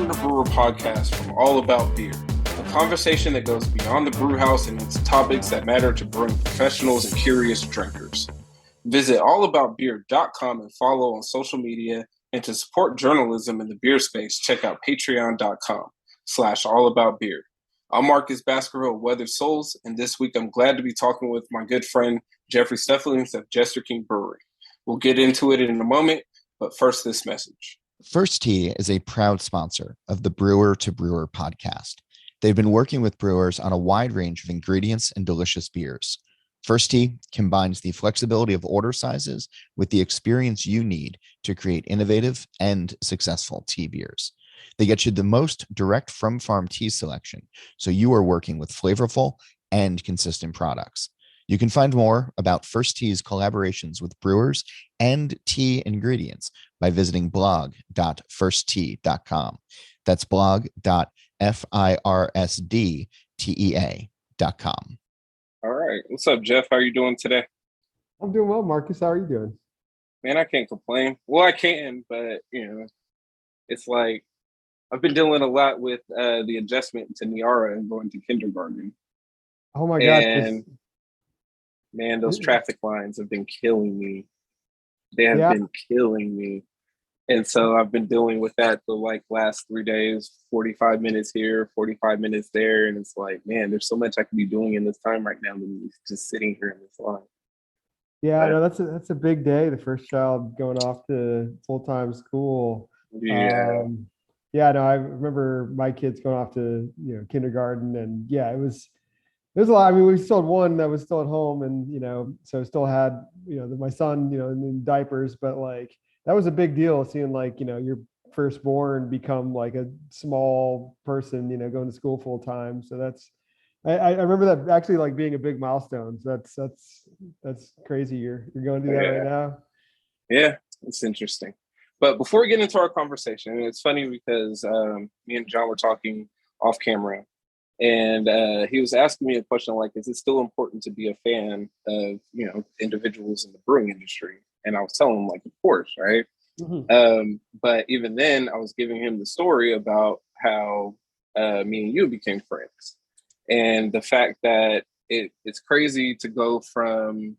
to Brewer podcast from All About Beer, a conversation that goes beyond the brew house and into topics that matter to brewing professionals and curious drinkers. Visit allaboutbeer.com and follow on social media, and to support journalism in the beer space, check out patreon.com/allaboutbeer. I'm Marcus Baskerville of Weathered Souls, and this week I'm glad to be talking with my good friend Jeffrey Stuffings of Jester King Brewing. We'll get into it in a moment, but first this message. First Tea is a proud sponsor of the Brewer to Brewer podcast. They've been working with brewers on a wide range of ingredients and delicious beers. First Tea combines the flexibility of order sizes with the experience you need to create innovative and successful tea beers. They get you the most direct from farm tea selection, so you are working with flavorful and consistent products. You can find more about First Tea's collaborations with brewers and tea ingredients by visiting blog.firsttea.com. That's blog.firsttea.com. All right. What's up, Jeff? How are you doing today? I'm doing well, Marcus. How are you doing? Man, I can't complain. Well, I can, but, it's like I've been dealing a lot with the adjustment to Niara and going to kindergarten. Oh, my gosh. And, man, those traffic lines have been killing me. They have been killing me. And so I've been dealing with that the last 3 days, 45 minutes here, 45 minutes there. And it's like, man, there's so much I could be doing in this time right now than just sitting here in this line. Yeah, I know that's a big day. The first child going off to full-time school. Yeah. I remember my kids going off to, kindergarten, and it was a lot. I mean, we still had one that was still at home, and, so still had, my son, in diapers, but that was a big deal seeing your firstborn become like a small person, going to school full time. So I remember that actually being a big milestone. So that's crazy. You're going to do that right now. Yeah, it's interesting. But before we get into our conversation, it's funny because me and John were talking off camera, and he was asking me a question like, is it still important to be a fan of, individuals in the brewing industry? And I was telling him, of course, right? Mm-hmm. But even then, I was giving him the story about how me and you became friends. And the fact that it's crazy to go from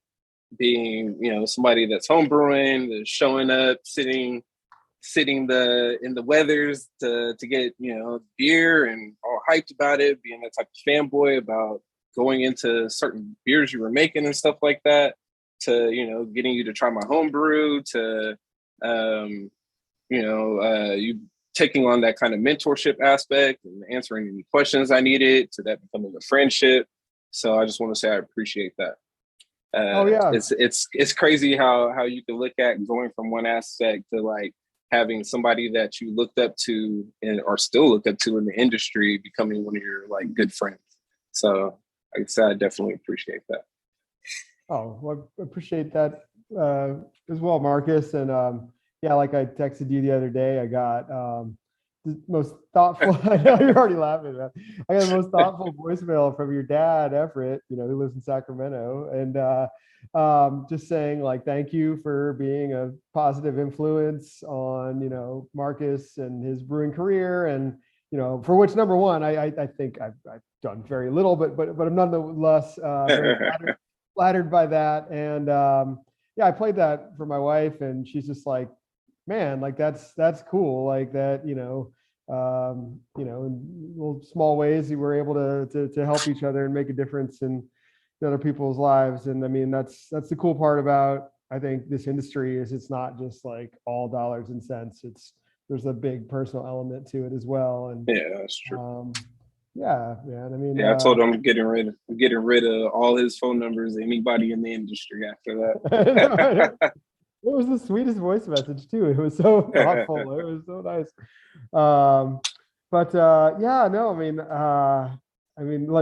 being, somebody that's home brewing, to showing up, sitting in the weathers to get, beer and all hyped about it, being that type of fanboy about going into certain beers you were making and stuff like that, to, getting you to try my home brew, to, you taking on that kind of mentorship aspect and answering any questions I needed, to that becoming a friendship. So I just want to say I appreciate that. It's crazy how you can look at going from one aspect to having somebody that you looked up to or still look up to in the industry becoming one of your good friends. So like I said, I definitely appreciate that. Oh, well, I appreciate that as well, Marcus. And like I texted you the other day, I got the most thoughtful. I know you're already laughing, man. I got the most thoughtful voicemail from your dad, Everett, who lives in Sacramento, and just saying thank you for being a positive influence on Marcus and his brewing career, and for which, number one, I think I've done very little, but I'm nonetheless very flattered by that. And I played that for my wife, and she's just like, man, that's cool, that, in little small ways we were able to help each other and make a difference in other people's lives. And I mean, that's the cool part about, I think, this industry, is it's not just all dollars and cents. There's a big personal element to it as well. And yeah, that's true. Man. I mean, I told him I'm getting rid of all his phone numbers, anybody in the industry after that. It was the sweetest voice message too. It was so thoughtful. It was so nice.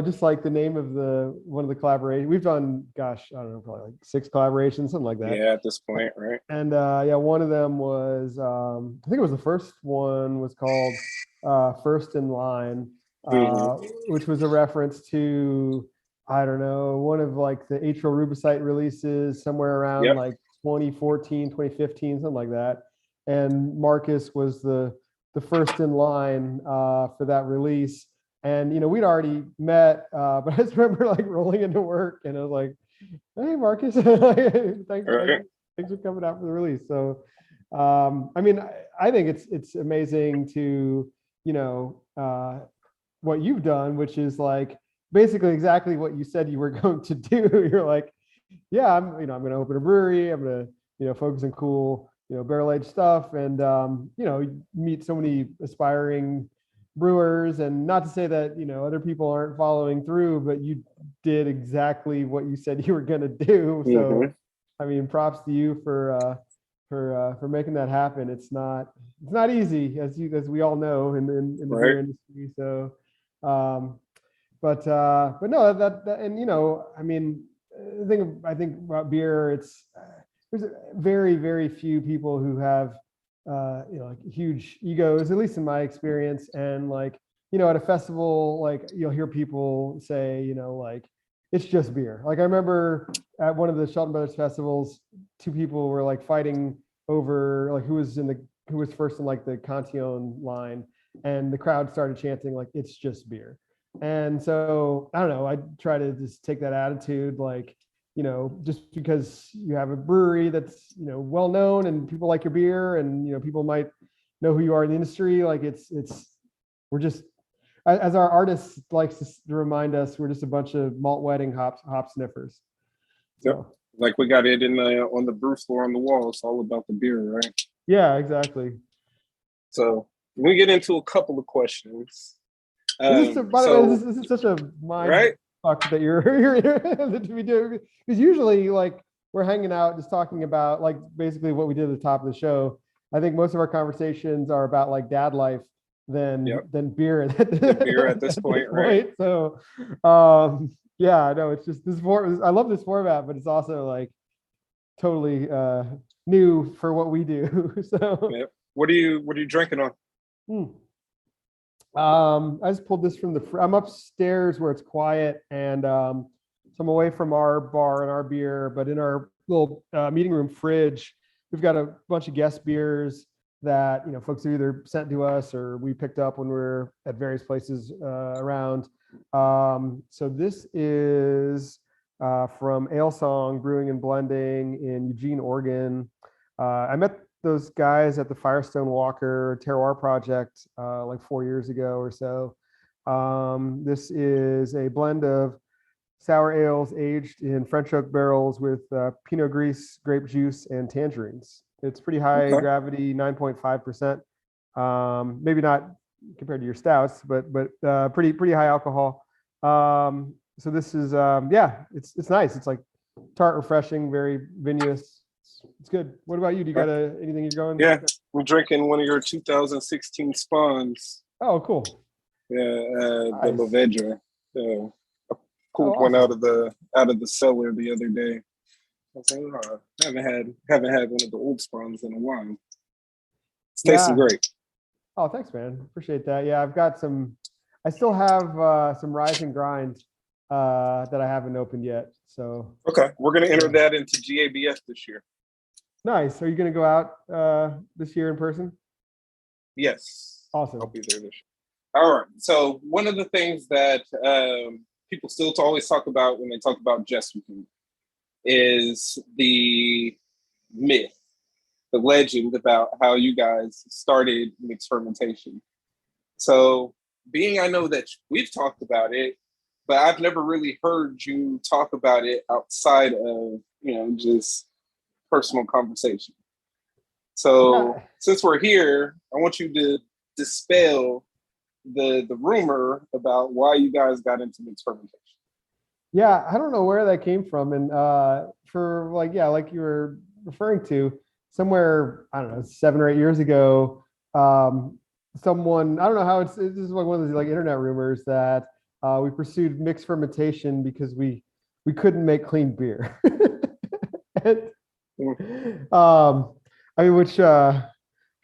Just like the name of one of the collaborations we've done, gosh, I don't know, probably 6 collaborations, something like that. Yeah, at this point, right? And one of them was, I think it was the first one was called First in Line, which was a reference to, I don't know, one of the atrial rubicite releases somewhere around 2014, 2015, something like that. And Marcus was the the first in line for that release. And, we'd already met, but I just remember like rolling into work and I was like, hey, Marcus, thanks for coming out for the release. So, I think it's amazing to, what you've done, which is like basically exactly what you said you were going to do. You're like, yeah, I'm going to open a brewery. I'm going to, focus on cool, barrel aged stuff and, meet so many aspiring brewers. And not to say that, other people aren't following through, but you did exactly what you said you were going to do. So, props to you for making that happen. It's not easy, as we all know in the beer industry. So, but no, that and I think about beer. There's very, very few people who have like huge egos, at least in my experience. And like, at a festival, like you'll hear people say, like, it's just beer. Like I remember at one of the Shelton Brothers festivals, two people were like fighting over like who was first in like the Cantillon line, and the crowd started chanting like, it's just beer. And so I don't know, I try to just take that attitude, like, just because you have a brewery that's, well known and people like your beer and, people might know who you are in the industry. Like we're just, as our artist likes to remind us, we're just a bunch of malt wetting hop sniffers. Yep. So, like we got it in on the brew floor on the wall. It's all about the beer, right? Yeah, exactly. So we get into a couple of questions. By the way, this is such a mind fuck that you're here to be doing, because usually like we're hanging out just talking about like basically what we did at the top of the show. I think most of our conversations are about like dad life than beer at this point, right? So yeah, no, it's just I love this format, but it's also like totally new for what we do. So what are you drinking on? I just pulled this from I'm upstairs where it's quiet, and so I'm away from our bar and our beer, but in our little meeting room fridge, we've got a bunch of guest beers that folks have either sent to us or we picked up when we were at various places around. So this is from Ale Song Brewing and Blending in Eugene, Oregon. I met those guys at the Firestone Walker Terroir project like 4 years ago or so. This is a blend of sour ales aged in French oak barrels with Pinot Gris, grape juice, and tangerines. It's pretty high gravity, 9.5%. Maybe not compared to your stouts, but pretty high alcohol. So this is it's nice. It's like tart, refreshing, very vinous. It's good. What about you? Do you got anything you're going? Yeah, I'm drinking one of your 2016 spawns. Oh, cool. Yeah, the Lavedra. I pulled one awesome. out of the cellar the other day. I was like, haven't had one of the old spawns in a while. It's tasting great. Oh, thanks, man. Appreciate that. Yeah, I've got I still have some Rise and Grind that I haven't opened yet. So we're gonna enter that into GABF this year. Nice. Are you gonna go out this year in person? Yes. Awesome. I'll be there this year. All right. So one of the things that people still always talk about when they talk about Jester King is the myth, the legend about how you guys started mixed fermentation. So I know that we've talked about it, but I've never really heard you talk about it outside of, just personal conversation. So since we're here, I want you to dispel the rumor about why you guys got into mixed fermentation. Yeah, I don't know where that came from. And for like you were referring to, somewhere, I don't know, 7 or 8 years ago, someone, I don't know how this is like one of these like internet rumors that we pursued mixed fermentation because we couldn't make clean beer. And, which I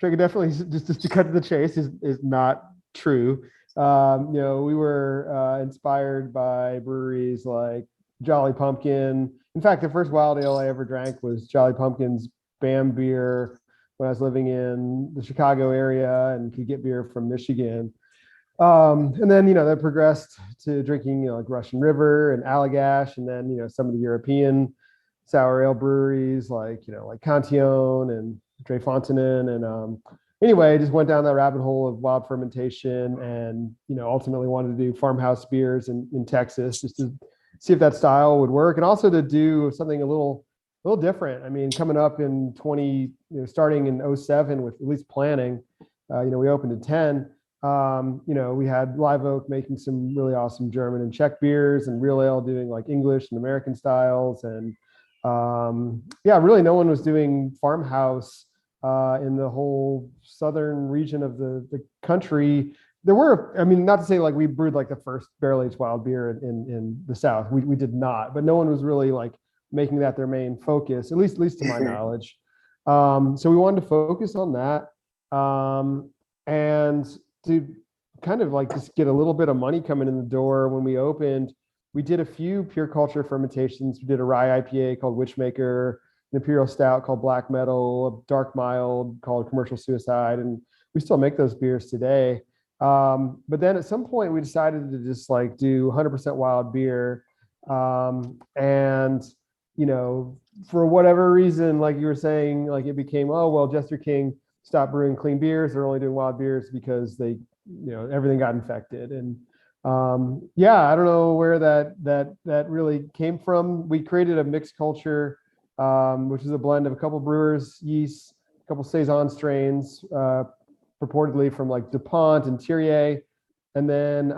could definitely just to cut to the chase is not true. We were inspired by breweries like Jolly Pumpkin. In fact, the first wild ale I ever drank was Jolly Pumpkin's Bam beer, when I was living in the Chicago area and could get beer from Michigan. And then, that progressed to drinking, like Russian River and Allagash, and then, some of the European sour ale breweries like Cantillon and Dre Fontaine. And anyway, I just went down that rabbit hole of wild fermentation and, ultimately wanted to do farmhouse beers in Texas just to see if that style would work, and also to do something a little different. I mean, coming up in starting in 2007 with at least planning, we opened in 2010. We had Live Oak making some really awesome German and Czech beers, and Real Ale doing like English and American styles. And really no one was doing farmhouse in the whole southern region of the country. There were, not to say like we brewed like the first barrel-aged wild beer in the South. We did not, but no one was really like making that their main focus, at least to my knowledge. So we wanted to focus on that. And to kind of like just get a little bit of money coming in the door when we opened, we did a few pure culture fermentations. We did a rye IPA called Witchmaker, an imperial stout called Black Metal, a dark mild called Commercial Suicide, and we still make those beers today. But then at some point we decided to just like do 100% wild beer. And, for whatever reason, like you were saying, like it became, oh, well, Jester King stopped brewing clean beers. They're only doing wild beers because they, everything got infected. And I don't know where that really came from. We created a mixed culture, which is a blend of a couple brewers yeast, a couple saison strains, purportedly from like DuPont and Thierry, and then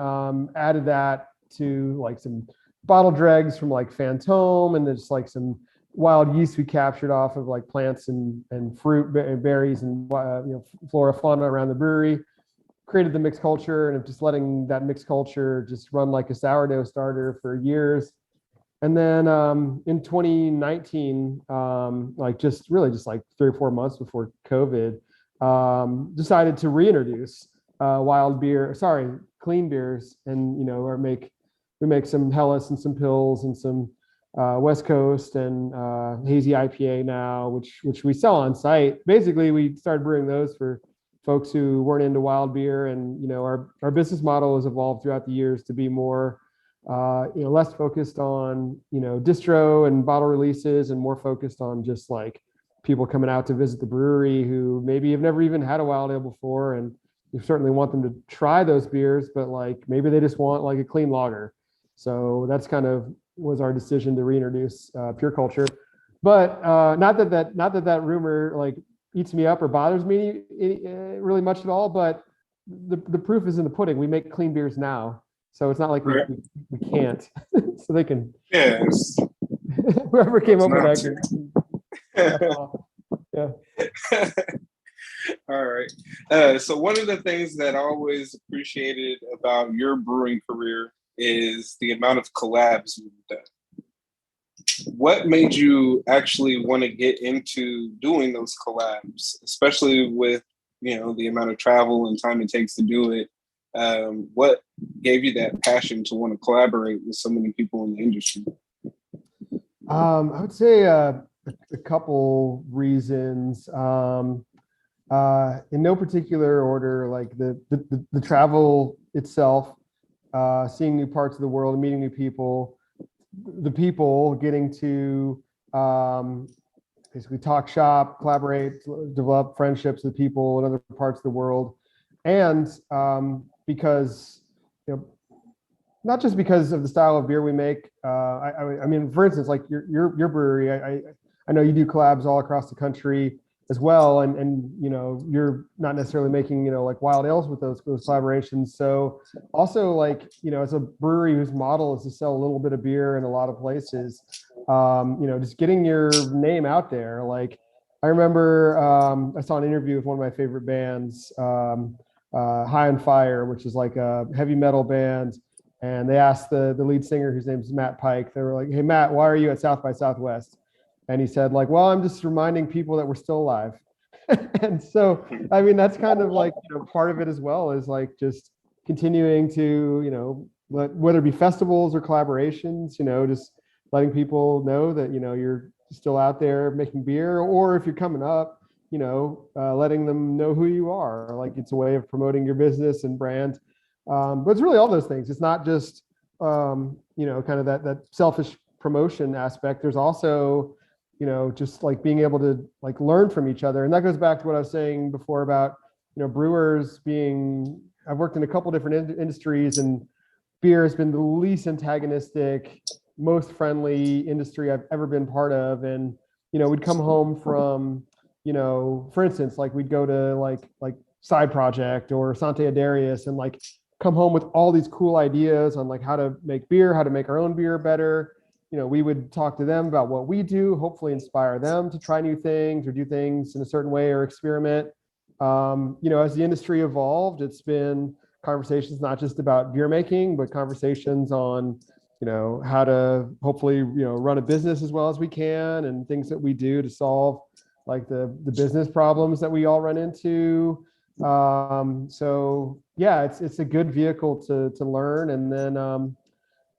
added that to like some bottle dregs from like Fantôme, and then just like some wild yeast we captured off of like plants and fruit berries and flora fauna around the brewery. Created the mixed culture, and just letting that mixed culture just run like a sourdough starter for years. And then in 2019, just like 3 or 4 months before COVID, decided to reintroduce clean beers, and we make some Helles and some Pils and some West Coast and hazy IPA now, which we sell on site. Basically, we started brewing those for folks who weren't into wild beer, and our business model has evolved throughout the years to be more less focused on distro and bottle releases, and more focused on just like people coming out to visit the brewery who maybe have never even had a wild ale before, and you certainly want them to try those beers, but like maybe they just want like a clean lager. So that's kind of was our decision to reintroduce pure culture. But not that rumor like eats me up or bothers me really much at all, but the proof is in the pudding. We make clean beers now, so it's not like we can't. So they can. Yes. Whoever came up with that. Yeah. All right. So one of the things that I always appreciated about your brewing career is the amount of collabs you've done. What made you actually want to get into doing those collabs, especially with the amount of travel and time it takes to do it? What gave you that passion to want to collaborate with so many people in the industry? I would say a couple reasons. In no particular order, like the travel itself, seeing new parts of the world, meeting new people, the people getting to basically talk shop, collaborate, develop friendships with people in other parts of the world. And because, not just because of the style of beer we make. I mean, for instance, like your brewery, I know you do collabs all across the country as well, and you're not necessarily making like wild ales with those collaborations. So also, like, as a brewery whose model is to sell a little bit of beer in a lot of places, just getting your name out there. Like, I remember I saw an interview with one of my favorite bands, High on Fire, which is like a heavy metal band, and they asked the lead singer, whose name is Matt Pike. They were like, "Hey Matt, why are you at South by Southwest?" And he said, like, "Well, I'm just reminding people that we're still alive." And so, I mean, that's kind of like, part of it as well, is like just continuing to, whether it be festivals or collaborations, just letting people know that, you're still out there making beer, or if you're coming up, letting them know who you are. Like it's a way of promoting your business and brand. But it's really all those things. It's not just, kind of that selfish promotion aspect. There's also, just like being able to like learn from each other. And that goes back to what I was saying before about, brewers being, I've worked in a couple different industries, and beer has been the least antagonistic, most friendly industry I've ever been part of. And, we'd come home from, for instance, like we'd go to like Side Project or Sante Adarius and like come home with all these cool ideas on like how to make beer, how to make our own beer better. We would talk to them about what we do, hopefully inspire them to try new things or do things in a certain way or experiment. As the industry evolved, it's been conversations not just about beer making, but conversations on, how to hopefully, run a business as well as we can, and things that we do to solve like the business problems that we all run into. So yeah, it's a good vehicle to learn. And then,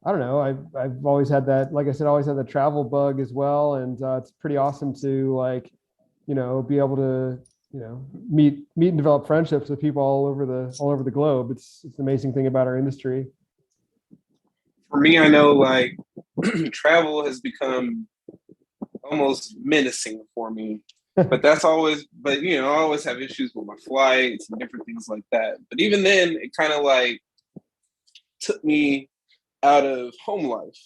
I don't know, I've always had that, like I said, always had the travel bug as well. And, it's pretty awesome to like, be able to, meet and develop friendships with people all over the globe. It's an amazing thing about our industry. For me, I know like travel has become almost menacing for me. But I always have issues with my flights and different things like that. But even then, it kind of like took me out of home life.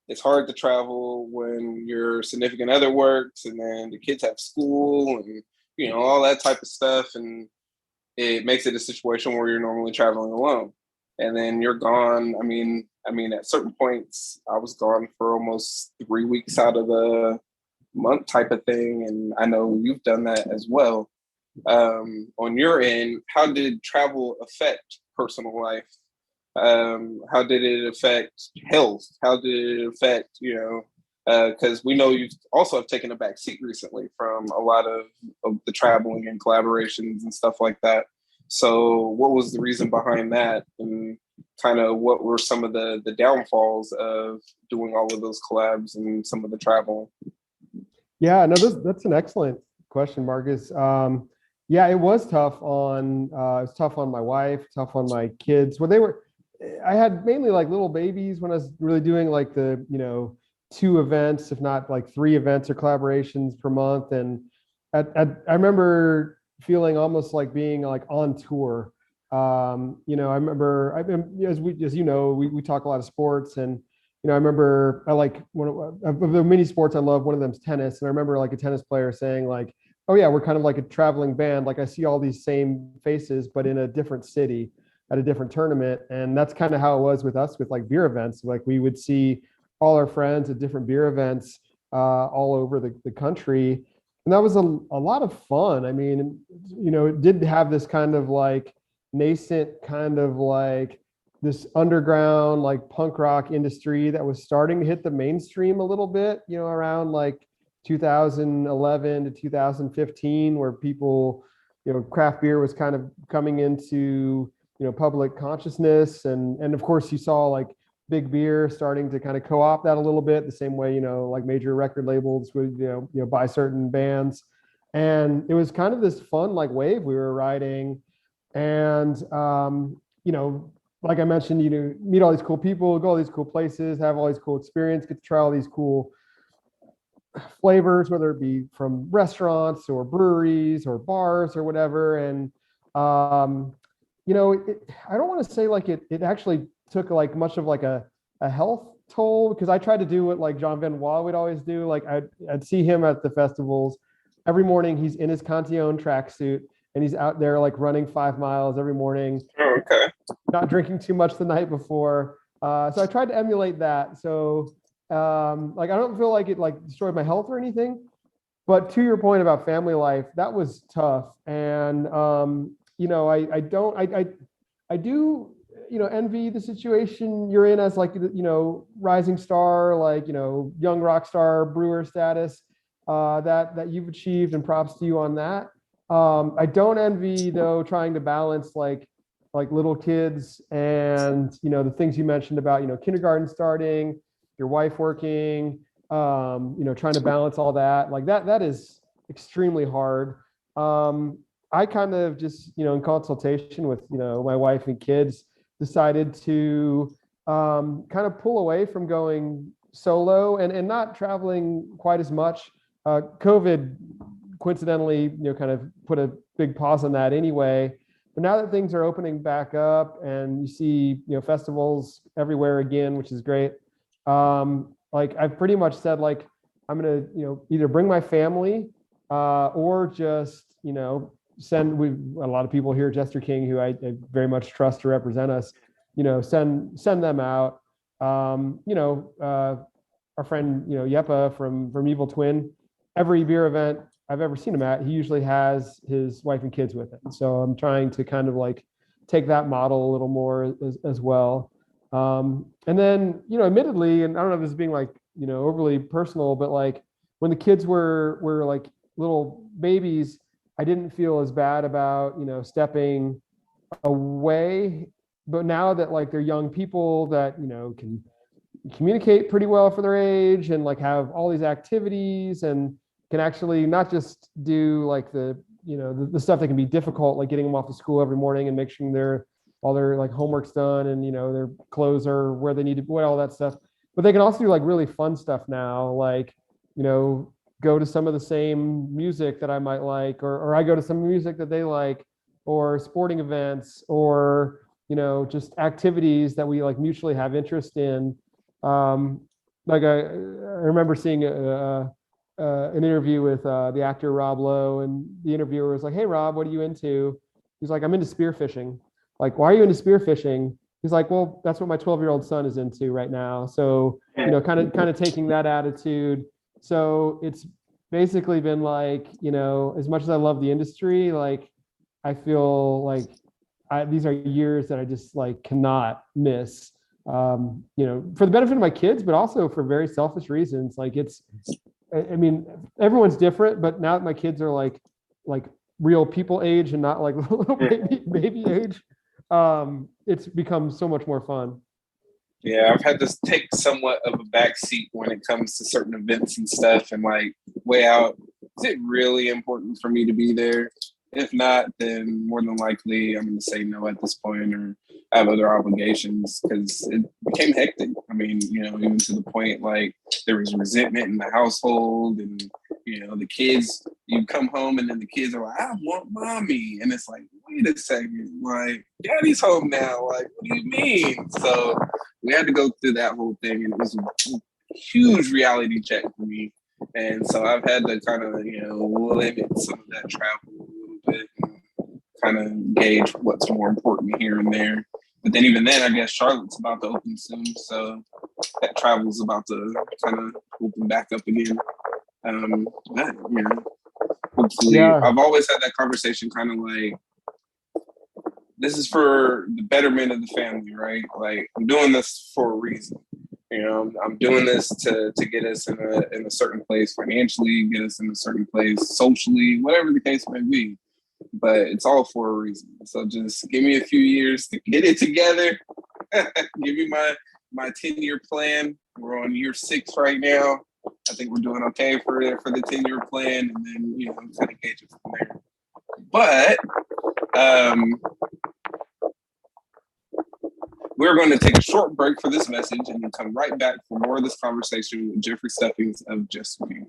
It's hard to travel when your significant other works, and then the kids have school, and all that type of stuff, and it makes it a situation where you're normally traveling alone, and then you're gone. I mean, at certain points, I was gone for almost 3 weeks out of the month type of thing, and I know you've done that as well. On your end, how did travel affect personal life? How did it affect health? How did it affect, because we know you also have taken a back seat recently from a lot of the traveling and collaborations and stuff like that. So what was the reason behind that? And kind of what were some of the downfalls of doing all of those collabs and some of the travel? Yeah, no, that's an excellent question, Marcus. Yeah, it was tough on my wife, tough on my kids. I had mainly like little babies when I was really doing like the, 2 events, if not like 3 events or collaborations per month. And I remember feeling almost like being like on tour. I remember we talk a lot of sports, and I remember I like one of the many sports I love. One of them's tennis, and I remember like a tennis player saying like, "Oh yeah, we're kind of like a traveling band. Like I see all these same faces, but in a different city at a different tournament." And that's kind of how it was with us with like beer events. Like we would see all our friends at different beer events all over the country, and that was a lot of fun. I mean, it did have this kind of like nascent kind of like this underground like punk rock industry that was starting to hit the mainstream a little bit, around like 2011 to 2015, where people, craft beer was kind of coming into, public consciousness. And of course you saw like big beer starting to kind of co-opt that a little bit the same way, like major record labels would, buy certain bands. And it was kind of this fun like wave we were riding. And, like I mentioned, meet all these cool people, go all these cool places, have all these cool experience, get to try all these cool flavors, whether it be from restaurants or breweries or bars or whatever. And, I don't want to say like it actually took like much of like a health toll, because I tried to do what like John Benoit would always do. Like I'd see him at the festivals every morning. He's in his Cantillon tracksuit, and he's out there like running 5 miles every morning. Oh, okay. Not drinking too much the night before. So I tried to emulate that. So like I don't feel like it like destroyed my health or anything. But to your point about family life, that was tough. And I do envy the situation you're in as like rising star, like young rock star brewer status that you've achieved, and props to you on that. I don't envy though trying to balance like little kids and the things you mentioned about kindergarten starting, your wife working, trying to balance all that. Like that is extremely hard. I kind of just, in consultation with, my wife and kids, decided to kind of pull away from going solo and not traveling quite as much. COVID coincidentally, kind of put a big pause on that anyway. But now that things are opening back up and you see, festivals everywhere again, which is great. Like I've pretty much said, like, I'm going to, either bring my family or just, send a lot of people here, Jester King, who I very much trust to represent us, send them out. Our friend, Yepa from Evil Twin, every beer event I've ever seen him at, he usually has his wife and kids with him. So I'm trying to kind of like take that model a little more as well. And then, admittedly, and I don't know if this is being like, overly personal, but like when the kids were like little babies, I didn't feel as bad about, stepping away. But now that like they're young people that, can communicate pretty well for their age and like have all these activities and can actually not just do like the stuff that can be difficult, like getting them off to school every morning and make sure all their like homework's done and their clothes are where they need to put, all that stuff, but they can also do like really fun stuff now, like go to some of the same music that I might like, or I go to some music that they like, or sporting events, or just activities that we like mutually have interest in. Like I remember seeing an interview with the actor Rob Lowe, and the interviewer was like, "Hey Rob, what are you into?" He's like, "I'm into spearfishing." Like, "Why are you into spearfishing?" He's like, "Well, that's what my 12-year-old son is into right now." So, kind of taking that attitude. So it's basically been like, as much as I love the industry, like I feel like these are years that I just like cannot miss. For the benefit of my kids, but also for very selfish reasons. Like I mean, everyone's different, but now that my kids are like real people age and not like little baby age, it's become so much more fun. Yeah, I've had to take somewhat of a backseat when it comes to certain events and stuff, and like weigh out, is it really important for me to be there? If not, then more than likely I'm going to say no at this point, or I have other obligations, because it became hectic. I mean, even to the point like there was resentment in the household, and the kids, you come home and then the kids are like, "I want mommy," and it's like, wait a second, like daddy's home now. Like, what do you mean? So we had to go through that whole thing, and it was a huge reality check for me. And so I've had to kind of, limit some of that travel a little bit, and kind of gauge what's more important here and there. But then even then, I guess Charlotte's about to open soon, so that travel's about to kind of open back up again. But, hopefully, Yeah. I've always had that conversation kind of like, this is for the betterment of the family, right? Like, I'm doing this for a reason. I'm doing this to get us in a certain place financially, get us in a certain place socially, whatever the case may be. But it's all for a reason. So just give me a few years to get it together. Give me my 10-year plan. We're on year 6 right now. I think we're doing okay for the 10-year plan, and then kind of gauge it from there. But we're going to take a short break for this message and then come right back for more of this conversation with Jeffrey Stuffings of Jester King.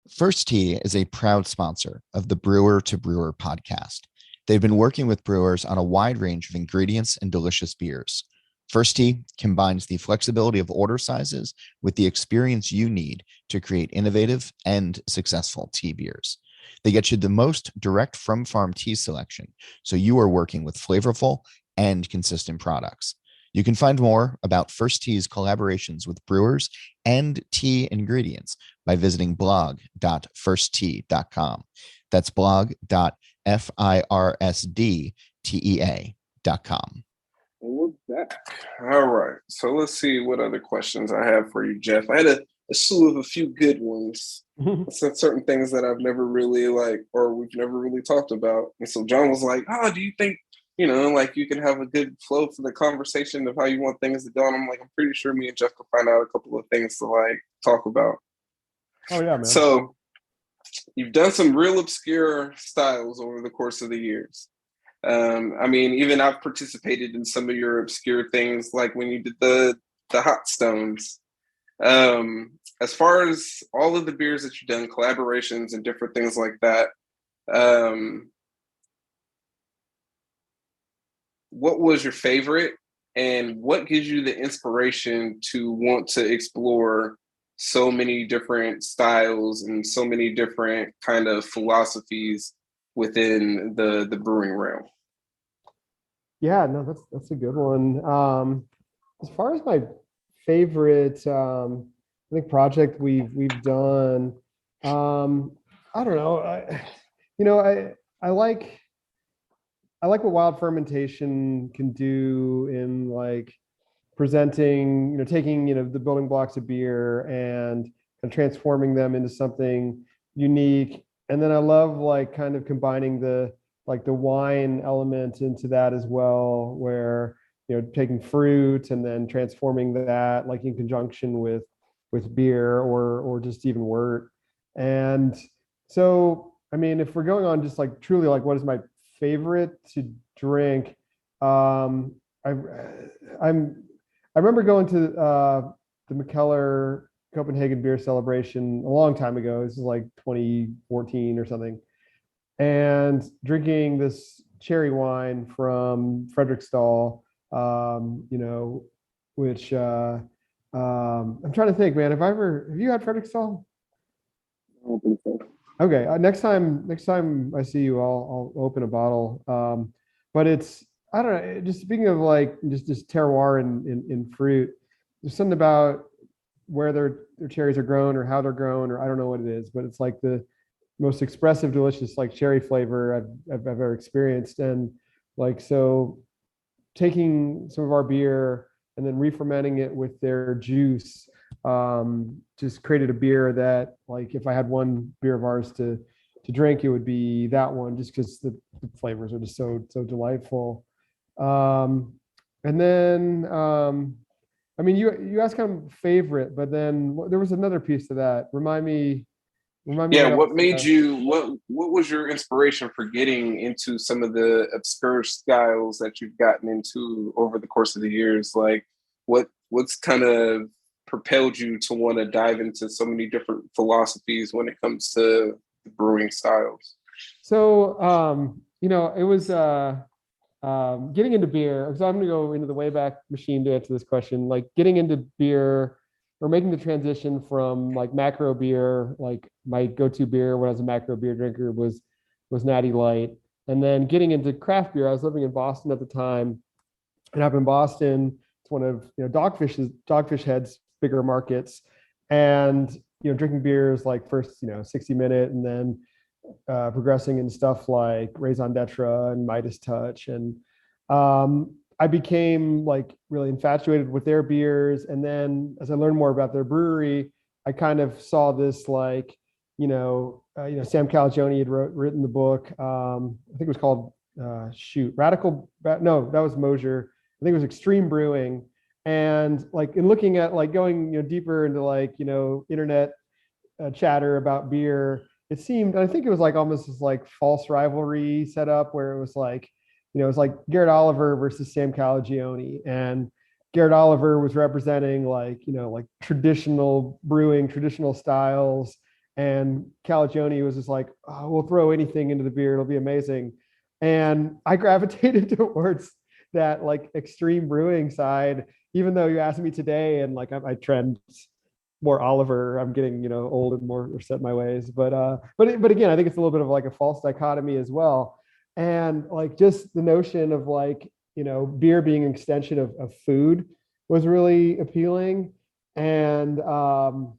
First Tea is a proud sponsor of the Brewer to Brewer podcast. They've been working with brewers on a wide range of ingredients and delicious beers. First Tea combines the flexibility of order sizes with the experience you need to create innovative and successful tea beers. They get you the most direct from farm tea selection, so you are working with flavorful and consistent products. You can find more about First Tea's collaborations with brewers and tea ingredients by visiting blog.firsttea.com. That's blog.firsttea.com. We're back. All right. So let's see what other questions I have for you, Jeff. I had a slew of a few good ones. Certain things that I've never really or we've never really talked about. And so John was like, "Oh, do you think you can have a good flow for the conversation of how you want things to go?" And I'm like, I'm pretty sure me and Jeff can find out a couple of things to talk about. Oh yeah, man. So you've done some real obscure styles over the course of the years. I mean, even I've participated in some of your obscure things, like when you did the hot stones. As far as all of the beers that you've done, collaborations and different things like that, what was your favorite, and what gives you the inspiration to want to explore so many different styles and so many different kind of philosophies within the brewing realm? Yeah, no, that's a good one. As far as my favorite, I think project we've done, I don't know. You know, I like what wild fermentation can do in like presenting, taking, the building blocks of beer and transforming them into something unique. And then I love like kind of combining the wine element into that as well, where, taking fruit and then transforming that like in conjunction with beer or just even wort. And so, I mean, if we're going on just like truly like what is my favorite to drink, I remember going to the McKellar Copenhagen beer celebration a long time ago. This is like 2014 or something, and drinking this cherry wine from Frederiksdal, which I'm trying to think, man. Have you had Frederiksdal? I don't think so. Okay, next time I see you, I'll open a bottle. But it's, I don't know. Just speaking of like just terroir in fruit, there's something about where their cherries are grown or how they're grown, or I don't know what it is, but it's like the most expressive, delicious like cherry flavor I've ever experienced. And like, so taking some of our beer and then re-fermenting it with their juice, just created a beer that, like, if I had one beer of ours to drink, it would be that one, just because the flavors are just so delightful. And then, I mean, you asked kind of favorite, but then there was another piece to that. Remind me. Yeah, what made you? What was your inspiration for getting into some of the obscure styles that you've gotten into over the course of the years? Like, what's kind of propelled you to want to dive into so many different philosophies when it comes to the brewing styles? So, it was getting into beer. So I'm going to go into the Wayback Machine to answer this question. Like getting into beer, or making the transition from like macro beer, like my go-to beer when I was a macro beer drinker was Natty Light. And then getting into craft beer, I was living in Boston at the time. And up in Boston, it's one of, Dogfish Head's bigger markets. And, drinking beers like first, 60 Minute, and then progressing in stuff like Raison d'Etre and Midas Touch. And I became like really infatuated with their beers. And then as I learned more about their brewery, I kind of saw this like, Sam Calagione had written the book. I think it was called no, that was Mosier. I think it was Extreme Brewing. And like in looking at like going, deeper into like, internet chatter about beer, it seemed, I think it was like almost this like false rivalry set up where it was like, it was like Garrett Oliver versus Sam Calagione, and Garrett Oliver was representing like, like traditional brewing, traditional styles. And Calagione was just like, oh, we'll throw anything into the beer. It'll be amazing. And I gravitated towards that like extreme brewing side, even though you asked me today and like I trend more Oliver. I'm getting, old and more set in my ways, but again, I think it's a little bit of like a false dichotomy as well. And like just the notion of like, beer being an extension of food was really appealing. And and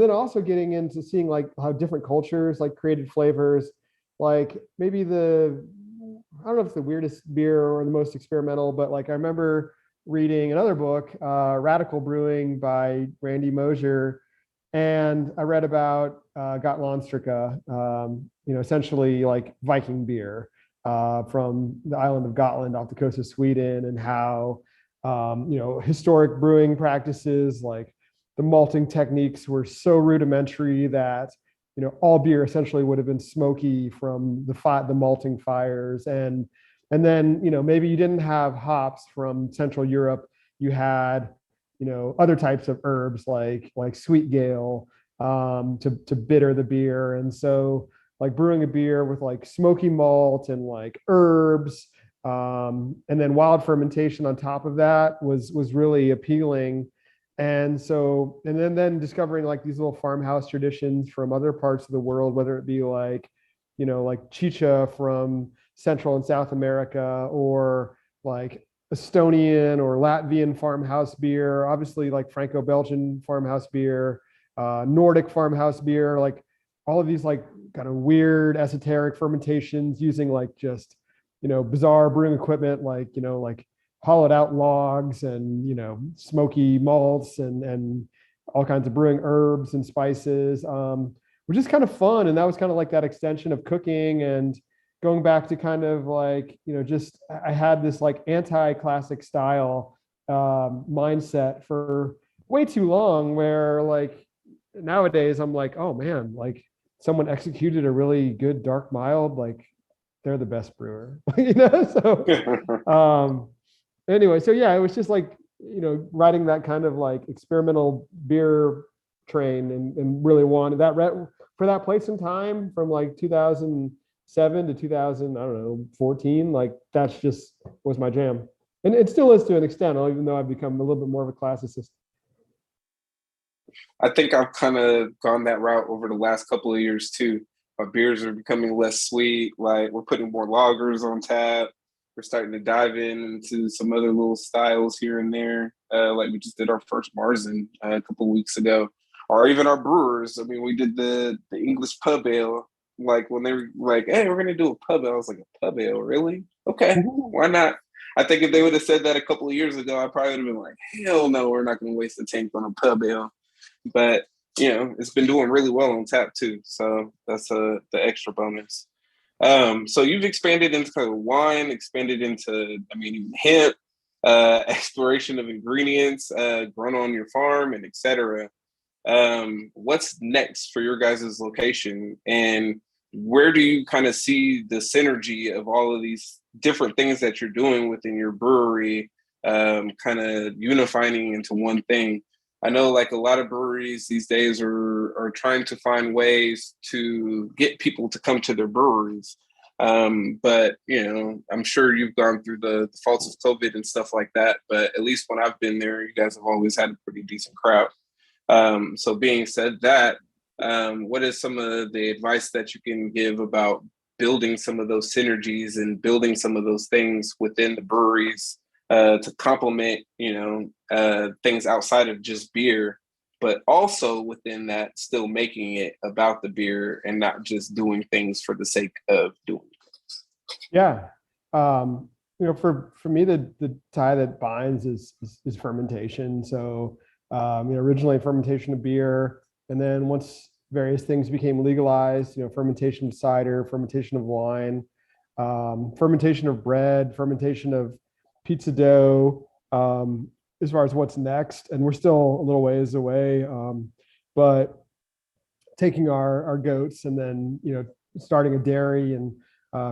then also getting into seeing like how different cultures like created flavors, like maybe I don't know if it's the weirdest beer or the most experimental, but like I remember reading another book, Radical Brewing by Randy Mosier, and I read about Gotlandstrika, essentially like Viking beer from the island of Gotland off the coast of Sweden, and how historic brewing practices like the malting techniques were so rudimentary that, all beer essentially would have been smoky from the malting fires. And then, maybe you didn't have hops from Central Europe. You had, other types of herbs like sweet gale, to bitter the beer. And so like brewing a beer with like smoky malt and like herbs, and then wild fermentation on top of that was really appealing. And so, and then discovering like these little farmhouse traditions from other parts of the world, whether it be like, like chicha from Central and South America, or like Estonian or Latvian farmhouse beer, obviously like Franco-Belgian farmhouse beer, Nordic farmhouse beer, like all of these like kind of weird esoteric fermentations using like just, bizarre brewing equipment, like hollowed out logs and, smoky malts and all kinds of brewing herbs and spices, which is kind of fun. And that was kind of like that extension of cooking and going back to kind of like, just I had this like anti-classic style mindset for way too long, where like nowadays I'm like, oh man, like someone executed a really good dark mild, like they're the best brewer, So anyway, so yeah, it was just like, riding that kind of like experimental beer train and really wanted that for that place and time from like 2007 to 2000, I don't know, 14, like that's just was my jam. And it still is to an extent, even though I've become a little bit more of a classicist. I think I've kind of gone that route over the last couple of years too. Our beers are becoming less sweet. Like we're putting more lagers on tap. We're starting to dive into some other little styles here and there. Like we just did our first Marzen a couple of weeks ago, or even our brewers. I mean, we did the English pub ale. Like when they were like, "Hey, we're gonna do a pub ale," I was like, "A pub ale, really? Okay, why not?" I think if they would have said that a couple of years ago, I probably would have been like, "Hell no, we're not gonna waste a tank on a pub ale." But it's been doing really well on tap too, so that's the extra bonus. So you've expanded into wine, expanded into, I mean, even hemp, exploration of ingredients, grown on your farm, and etc. What's next for your guys' location, and where do you kind of see the synergy of all of these different things that you're doing within your brewery, kind of unifying into one thing? I know like a lot of breweries these days are trying to find ways to get people to come to their breweries. But I'm sure you've gone through the faults of COVID and stuff like that. But at least when I've been there, you guys have always had a pretty decent crowd. So being said that, what is some of the advice that you can give about building some of those synergies and building some of those things within the breweries to complement, things outside of just beer, but also within that, still making it about the beer and not just doing things for the sake of doing things? Yeah. For me, the tie that binds is fermentation. So, originally fermentation of beer, and then once various things became legalized, fermentation of cider, fermentation of wine, fermentation of bread, fermentation of pizza dough, as far as what's next. And we're still a little ways away, but taking our goats and then, starting a dairy and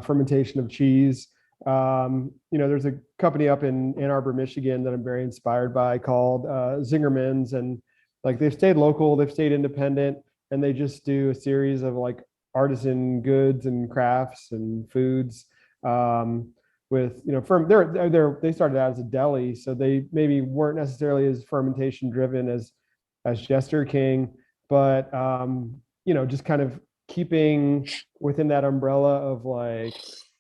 fermentation of cheese. There's a company up in Ann Arbor, Michigan that I'm very inspired by called Zingerman's, and like they've stayed local, they've stayed independent, and they just do a series of like artisan goods and crafts and foods. With they started out as a deli, so they maybe weren't necessarily as fermentation driven as Jester King, but just kind of keeping within that umbrella of like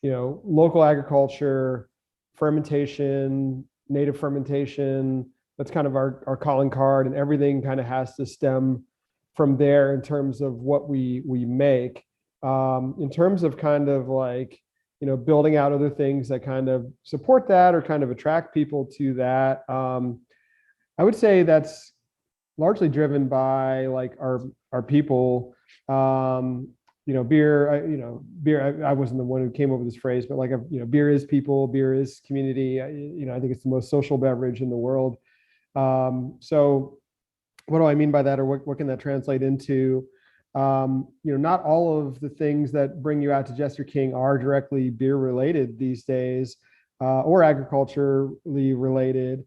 local agriculture, fermentation, native fermentation. That's kind of our calling card, and everything kind of has to stem from there in terms of what we make. In terms of kind of like building out other things that kind of support that or kind of attract people to that. I would say that's largely driven by like our people. Beer. I wasn't the one who came up with this phrase, but like beer is people, beer is community. I think it's the most social beverage in the world. So what do I mean by that, or what can that translate into? Not all of the things that bring you out to Jester King are directly beer related these days, or agriculturally related.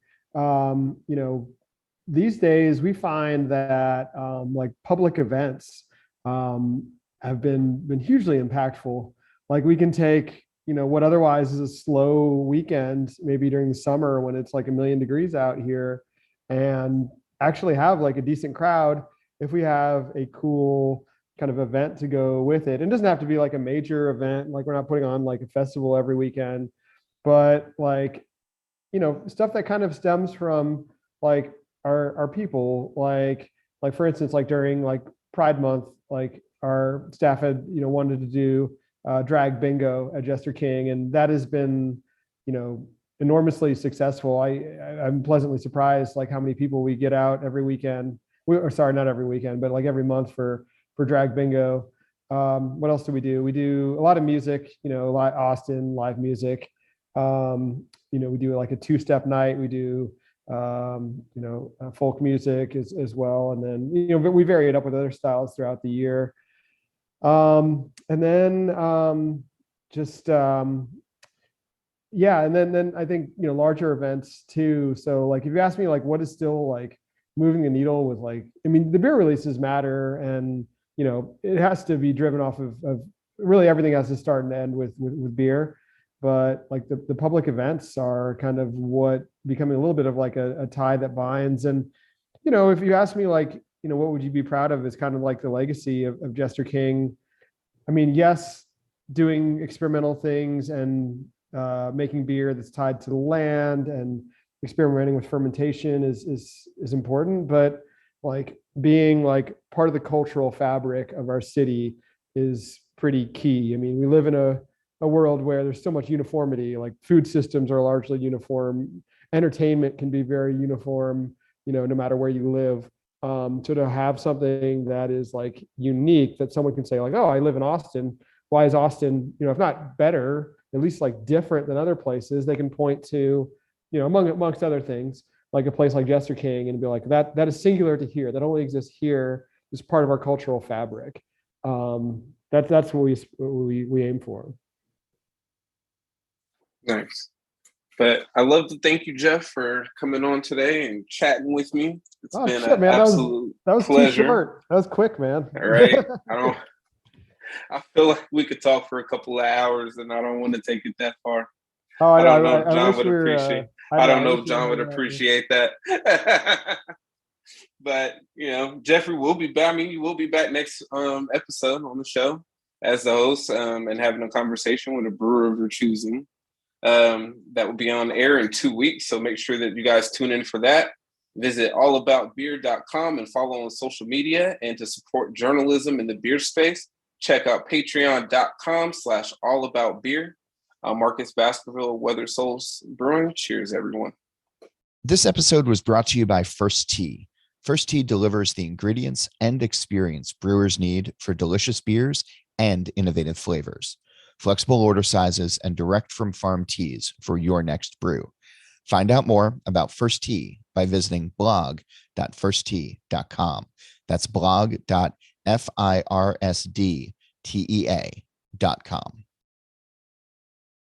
These days we find that like public events have been hugely impactful. Like we can take, what otherwise is a slow weekend, maybe during the summer when it's like 1,000,000 degrees out here, and actually have like a decent crowd if we have a cool kind of event to go with it. It doesn't have to be like a major event. Like we're not putting on like a festival every weekend, but like, stuff that kind of stems from like our people, like for instance, like during like Pride Month, like our staff had, wanted to do drag bingo at Jester King, and that has been, enormously successful. I'm pleasantly surprised like how many people we get out every weekend. Or sorry, not every weekend, but like every month for drag bingo. What else do? We do a lot of music, Austin live music. We do like a 2-step night. We do folk music as well, and then we vary it up with other styles throughout the year. And then yeah, and then I think larger events too. So like if you ask me like what is still like moving the needle with like, I mean, the beer releases matter, and it has to be driven off of really everything has to start and end with beer. But like the public events are kind of what becoming a little bit of like a tie that binds. And if you ask me like what would you be proud of, is kind of like the legacy of Jester King. I mean, yes, doing experimental things and making beer that's tied to the land and experimenting with fermentation is important, but like being like part of the cultural fabric of our city is pretty key. I mean, we live in a world where there's so much uniformity. Like food systems are largely uniform, entertainment can be very uniform, no matter where you live. So to have something that is like unique, that someone can say like, oh, I live in Austin, why is Austin, if not better, at least like different than other places? They can point to, amongst other things, like a place like Jester King, and be like, that is singular to here, that only exists here, is part of our cultural fabric. That's what we aim for. Nice. But I love to thank you, Jeff, for coming on today and chatting with me. It's been an absolute that was pleasure. Too short. That was quick, man. All right. I feel like we could talk for a couple of hours, and I don't want to take it that far. Oh, I don't know if John would appreciate. I don't know if John would appreciate that. But Jeffrey will be back. I mean, you will be back next episode on the show as the host, and having a conversation with a brewer of your choosing. That will be on air in 2 weeks. So make sure that you guys tune in for that. Visit allaboutbeer.com and follow on social media. And to support journalism in the beer space, check out patreon.com/allaboutbeer. Marcus Baskerville, Weather Souls Brewing. Cheers, everyone. This episode was brought to you by First Tea. First Tea delivers the ingredients and experience brewers need for delicious beers and innovative flavors. Flexible order sizes and direct from farm teas for your next brew. Find out more about First Tea by visiting blog.firsttea.com. That's blog.firsttea.com.